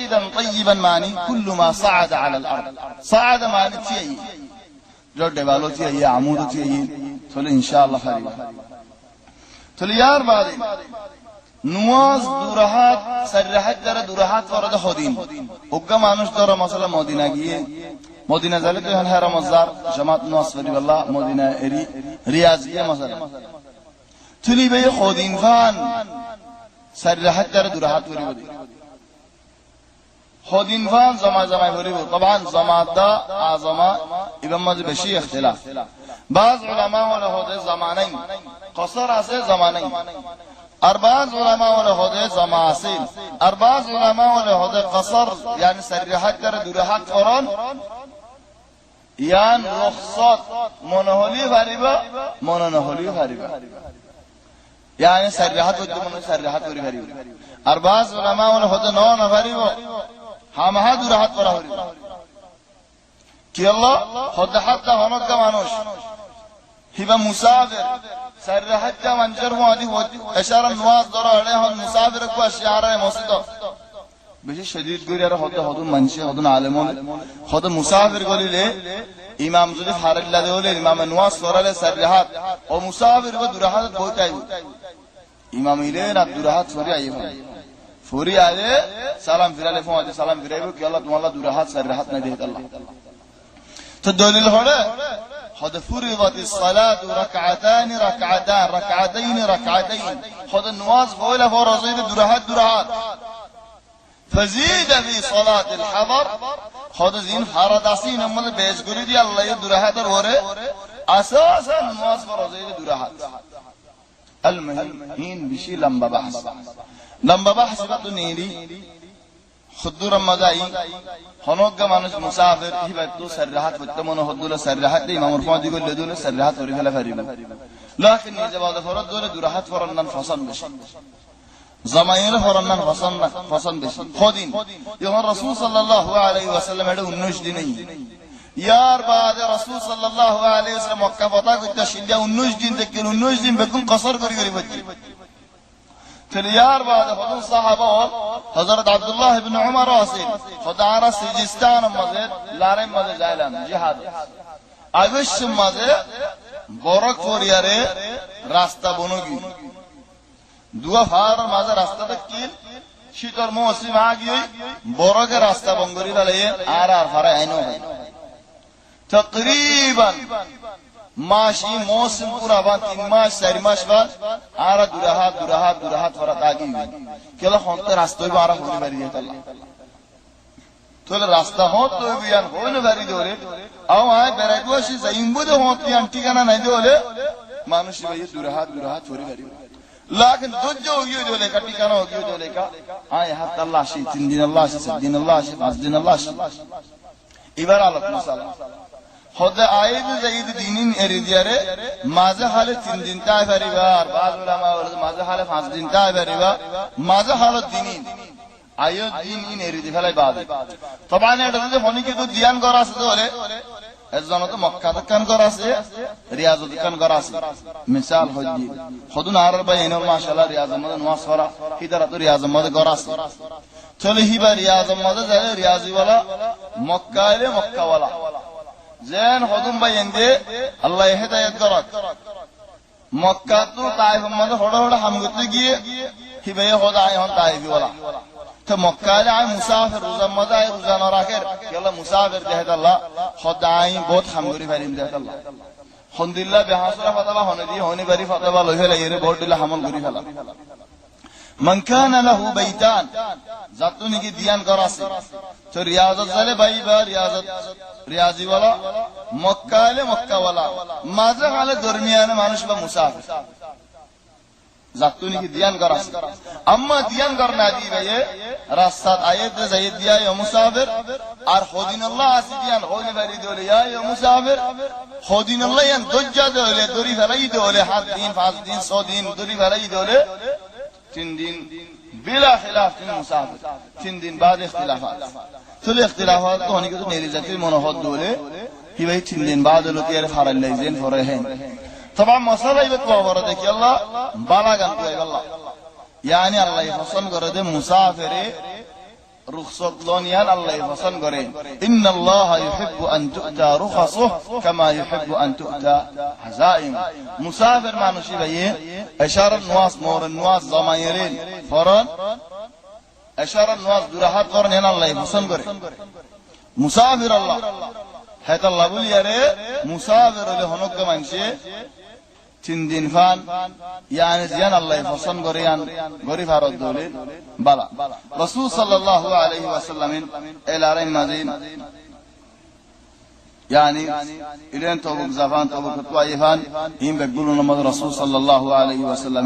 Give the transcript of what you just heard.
صعيدا طيبا معني كل ما صعد على الارض صعد معني تي جو دبالو تي عمود تي تقول ان شاء الله خير تقول يار بعد نماز দুরাহাত সাররাহাত দ্বারা দুরাহাত ফরজ হদিন ওগা মানুষ ধরে মাসালা মদিনা গিয়ে মদিনা যালে তো এখন হারাম মজার জামাত নওয়াজ আল্লাহ মদিনা এরি রিয়াজ গিয়ে মাসালা তুলি বে হদিন খান সাররাহাত দ্বারা দুরাহাত করিব হদিন খান জামা জামা করিব طبعا জামাত দা আজমা ইমাম মাঝে বেশি ইখতিলাফ বাজ উলামা ওয়ালা হদে জামানাই কসর আছে জামানাই আর বাজ উলামা ওয়ালা হদে জামা আছে আর বাজ উলামা ওয়ালা হদে কসর yani সাররাহাত দ্বারা দুরাহাত করন ইয়ান রুখসাত মনহলি পারিবা মন নহলি পারিবা yani সাররাহাত হইতে মন সাররাহাত করি পারিবা আর বাজ উলামা ওয়ালা হদে ন পারিবা হামহা দুরাহাত করা হইব কি আল্লাহ হদে হাত্তা হনকা মানুষ হিবা মুসাফির সাররাহাত মঞ্জর ওয়াদি ইশারা নওয়াজ ধরা হলে হন মুসাফির কো ইশারা মসজিদ বেশি শদীদ করি আর হদে হদুন মানসি হদুন আলেমন হদে মুসাফির গলিলে ইমাম যদি ফারিল্লা দেলে ইমাম নওয়াজ সরালে সাররাহাত ও মুসাফির কো দুরাহাত বইতাই ইমাম ইলে না দুরাহাত সরি আইব ফরি আলে সালাম ফিরালে ফোঁতে সালাম ফিরাইব কি আল্লাহ তোমাল্লাহ দুরাহাত সাররাহাত না দেত আল্লাহ তো দলিল হলে قد فرضت الصلاة ركعتان ركعتين قد النواز بولا فرضين درهات فزيد في صلاة الحضر قد زين حرداسين امال بيز قولي دي الله يدرهات الوره اساسا النواز فرضين درهات المهم هين بشي لمبا بحث بطو نيري خدور مدعي هنوك মানুষ মুসাফির হিবাতু সাররাহাত বর্তমান হদুল সাররাহাত ইমাম রফাদি কইলে দুলে সাররাহাত ওরি ফেলা পারিব লাকিন নিজাবাদ ফরজ দুলে দুরাহাত ফরনান ফসান বেশি জামাইর ফরনান ফসান বেশি খদিন ইমাম রাসূল সাল্লাল্লাহু আলাইহি ওয়াসাল্লাম এর 19 দিনই ইয়ার বাদে রাসূল সাল্লাল্লাহু আলাইহি ওয়াসাল্লাম মক্কা ফাতা কইতা শিল্লা 19 দিন থেকে 19 দিন বেকুন কসর করি বচ্চি تليار بعد خدون صحابة حضرت عبد الله بن عمر راسل خدارا سجستان مزيد لارم مزيد جايلان جهاد আবেশ মাঝে বরক ফরিয়ারে রাস্তা বনগি দুয়া ফার মাঝে রাস্তাতে কিল শীতর মৌসুম আগিয়ে বরকের রাস্তা বঙ্গরি ফেলে আর ফারে আইনো তকরিবান মাসি মৌসুম পুরা বান 3 মাস 4 মাস বাদ আর দুরাহাত ফরাত আগি কেলা হতে রাস্তায় বারা হতে পারি আল্লাহ তোলে রাস্তা হত তো বিয়ান হইনো বাড়ি দরে আও আয় বেরাইবসি যাইমবুদে হতিয়ান ঠিকানা নাই দলে মানুষ ভাই দুরাহাত ফরি পারি লাকিন দুজ্জো হইও দলে কা ঠিকানা হইও দলে কা আয় হাত আল্লাহ শি 3 দিন আল্লাহ শি 7 দিন আল্লাহ শি 5 দিন আল্লাহ শি এবার আল্লাহ সালাম হদে আইদ যাইদ দিনিন এরিদিয়ারে মাঝে হালে 3 দিন তাই পারিবা আর বাজ উলামা মাঝে হালে 5 দিন তাই পারিবা মাঝে হালে দিনিন আয়ো দিনিন এরিদি ফেলাই বাদ তবানে এটা যদি হনি কি তো ধ্যান করা আছে তাহলে এজন তো মক্কা দকান করা আছে রিয়াজ দকান করা আছে মিসাল হজি খদুন আর ভাই এনো মাশাআল্লাহ রিয়াজ মদ নওয়াজ করা হিদারা তো রিয়াজ মদ করা আছে চলে হিবা রিয়াজ মদ যায় রিয়াজি ওয়ালা মক্কা এলে মক্কা ওয়ালা জেন হদুম ভাই এন্ডে আল্লাহ হেদায়েত করক মক্কা তো তাইফ মধ্যে হড় হামগতে গিয়ে হিবে হদা আই হন তাইফি ওয়ালা তো মক্কা এলে আই মুসাফির রোজা মধ্যে আই রোজা না রাখের কেলা মুসাফির দেহেত আল্লাহ হদাই বহুত হামগরি ফারিম দেহেত আল্লাহ হনদিল্লাহ বিহাসরা ফাতাবা হনদি হনি বাড়ি ফাতাবা লই ফেলা এরে বহুত দিলা হামল করি ফেলা من كان له بيتان জাতুনি কি ধ্যান করাছে তো রিয়াজত জালে ভাইবা রিয়াজি ওয়ালা মক্কা এলে মক্কা ওয়ালা মাঝে হালে দরমিয়ানে মানুষ বা মুসাফির জাতুনি কি ধ্যান করাছে আম্মা ধ্যান করনা দি ভাই রাস্তাত আয়াতে যাই দিয়া ইয়া মুসাফির আর হদিন আল্লাহ আসি ধ্যান হইলে বাড়ি দলে ইয়া মুসাফির হদিন আল্লাহ ইয়ান দজ্জা দলে দরি ফেলাই দলে 7 দিন 5 দিন 6 দিন দরি ফেলাই দলে 3 दिन बिला खिलाफ तीन मुसाफिर 3 दिन बाद इख्तिलाफात तो इख्तिलाफात तो होने के तो मेरी जाती मनोहद दोले ही भाई 3 दिन बाद लोग यार फारल लेजेन फरे हैं तमाम मसला ये तो और देखिए अल्लाह बाला गन तो अल्लाह यानी अल्लाह हसन कर दे मुसाफिरे ruxsat loniyan Allah pasand করে innallaha yuhibbu an tu'ta rukhasuh kama yuhibbu an tu'ta hazaim musafir মানুষই ভাই ইশারাত নামাজ মোরন নামাজ জামায়েরেন ফরজ ইশারাত নামাজ দুরাহাত করেন আল্লাহ পছন্দ করে মুসাফির আল্লাহ হাত আল্লাহ বলিয়ারে মুসাফির হলে হনক মানছে 3 দিন ফান yani জিয়ান আল্লাহ পছন্দ করে গরিব আর দলিল বালা রাসূল সাল্লাল্লাহু আলাইহি ওয়াসাল্লামের এলারাই মাজিদ yani ilen tobuk zafan tobuk taifan him bequlun rasul sallallahu alayhi wa sallam